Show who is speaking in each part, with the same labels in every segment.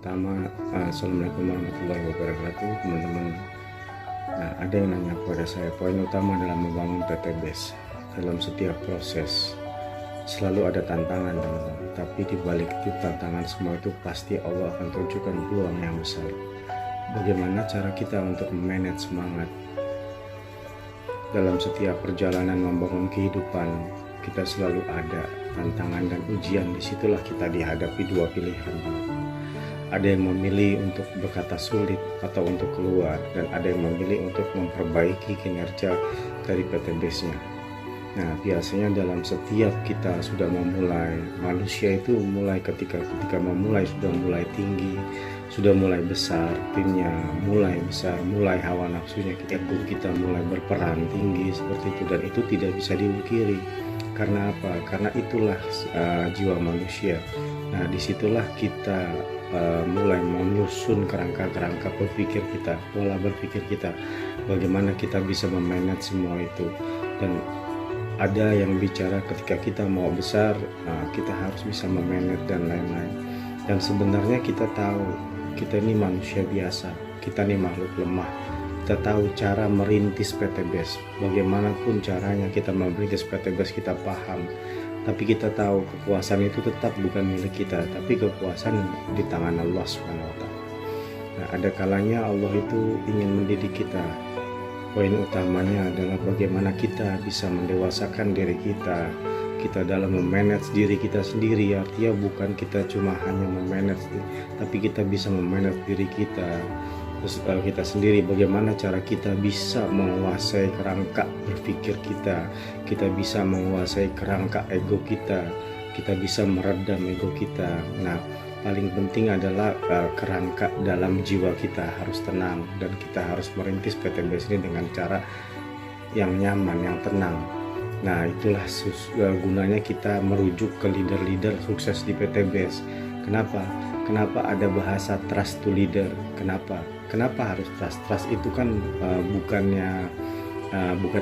Speaker 1: Pertama, Assalamualaikum warahmatullahi wabarakatuh, teman-teman. Nah, ada yang nanya kepada saya, poin utama dalam membangun PTBase. Dalam setiap proses selalu ada tantangan, teman-teman. Tapi di balik itu tantangan semua itu pasti Allah akan tunjukkan peluang yang besar. Bagaimana cara kita untuk memanage semangat dalam setiap perjalanan membangun kehidupan? Kita selalu ada tantangan dan ujian. Disitulah kita dihadapi dua pilihan. Ada yang memilih untuk berkata sulit atau untuk keluar, dan ada yang memilih untuk memperbaiki kinerja dari PTBase-nya. Nah, biasanya dalam setiap kita sudah memulai, manusia itu mulai ketika memulai sudah mulai tinggi, sudah mulai besar, timnya mulai besar, mulai hawa nafsunya kita mulai berperan tinggi seperti itu, dan itu tidak bisa dipungkiri. Karena apa? Karena itulah jiwa manusia. Nah, disitulah kita mulai menyusun kerangka-kerangka berpikir kita, pola berpikir kita, bagaimana kita bisa memanage semua itu. Dan ada yang bicara ketika kita mau besar, kita harus bisa memanage dan lain-lain. Dan sebenarnya kita tahu, kita ini manusia biasa, kita ini makhluk lemah. Kita tahu cara merintis PTBase, bagaimanapun caranya kita merintis PTBase kita paham. Tapi kita tahu kekuasaan itu tetap bukan milik kita, tapi kekuasaan di tangan Allah SWT. Nah, ada kalanya Allah itu ingin mendidik kita. Poin utamanya adalah bagaimana kita bisa mendewasakan diri kita. Kita dalam memanage diri kita sendiri, artinya bukan kita cuma hanya memanage, tapi kita bisa memanage diri kita. Terus kita sendiri, bagaimana cara kita bisa menguasai kerangka berpikir kita bisa menguasai kerangka ego kita bisa meredam ego kita. Nah, paling penting adalah kerangka dalam jiwa kita harus tenang, dan kita harus merintis PTBase ini dengan cara yang nyaman, yang tenang. Nah, itulah gunanya kita merujuk ke leader-leader sukses di PTBase. Kenapa ada bahasa trust to leader? Kenapa harus trust? Trust itu kan bukan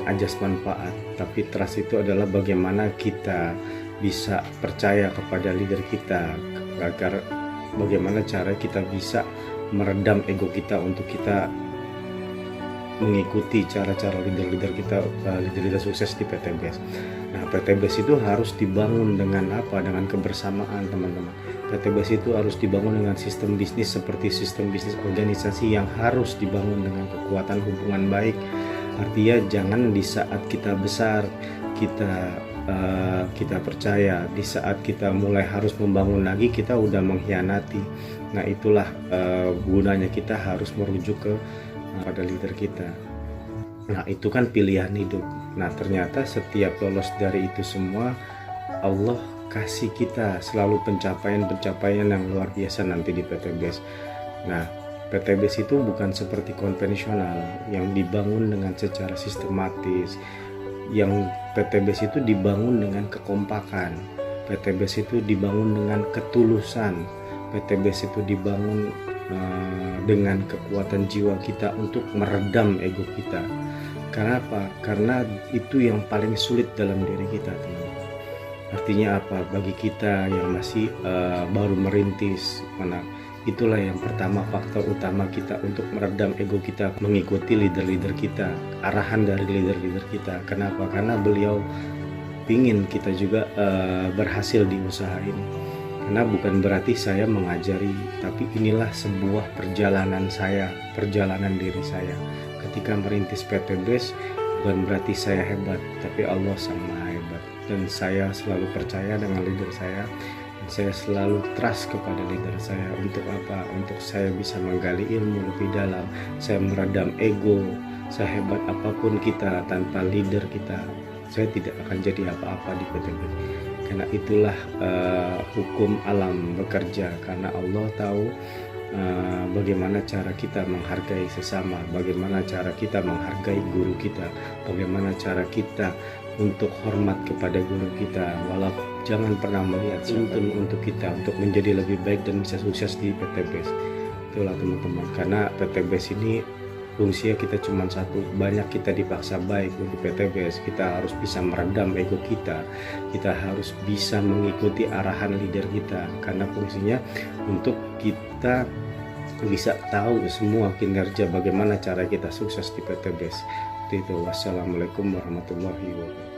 Speaker 1: ajas manfaat, tapi trust itu adalah bagaimana kita bisa percaya kepada leader kita, agar bagaimana cara kita bisa meredam ego kita untuk kita mengikuti cara-cara leader-leader kita, leader-leader sukses di PTBase. Nah, PTBase itu harus dibangun dengan apa? Dengan kebersamaan, teman-teman. PTBase itu harus dibangun dengan sistem bisnis seperti sistem bisnis organisasi yang harus dibangun dengan kekuatan hubungan baik. Artinya jangan di saat kita besar kita percaya, di saat kita mulai harus membangun lagi kita udah mengkhianati. Nah, itulah gunanya kita harus merujuk pada leader kita. Nah, itu kan pilihan hidup. Nah, ternyata setiap lolos dari itu semua, Allah kasih kita selalu pencapaian yang luar biasa nanti di PTBase. Nah, PTBase itu bukan seperti konvensional yang dibangun dengan secara sistematis. Yang PTBase itu dibangun dengan kekompakan. PTBase itu dibangun dengan ketulusan. PTBase itu dibangun dengan kekuatan jiwa kita untuk meredam ego kita. Kenapa? Karena itu yang paling sulit dalam diri kita, teman-teman. Artinya apa? Bagi kita yang masih baru merintis, itulah yang pertama, faktor utama kita untuk meredam ego kita, mengikuti leader-leader kita, arahan dari leader-leader kita. Kenapa? Karena beliau ingin kita juga berhasil di usaha ini. Karena bukan berarti saya mengajari, tapi inilah sebuah perjalanan saya, perjalanan diri saya. Ketika merintis PTBase, bukan berarti saya hebat, tapi Allah Sang Maha Hebat. Dan saya selalu percaya dengan leader saya. Saya selalu trust kepada leader saya. Untuk apa? Untuk saya bisa menggali ilmu lebih dalam. Saya meredam ego. Saya hebat apapun kita, tanpa leader kita, saya tidak akan jadi apa-apa di PTBase. Karena itulah hukum alam bekerja. Karena Allah tahu bagaimana cara kita menghargai sesama, bagaimana cara kita menghargai guru kita, bagaimana cara kita untuk hormat kepada guru kita. Walau jangan pernah melihat santun untuk kita, untuk menjadi lebih baik dan bisa sukses di PTBase. Itulah, teman-teman. Karena PTBase ini fungsinya kita cuma satu, banyak kita dipaksa baik untuk PTBS. Kita harus bisa meredam ego kita, kita harus bisa mengikuti arahan leader kita, karena fungsinya untuk kita bisa tahu semua kinerja bagaimana cara kita sukses di PTBS. Itu. Wassalamualaikum warahmatullahi wabarakatuh.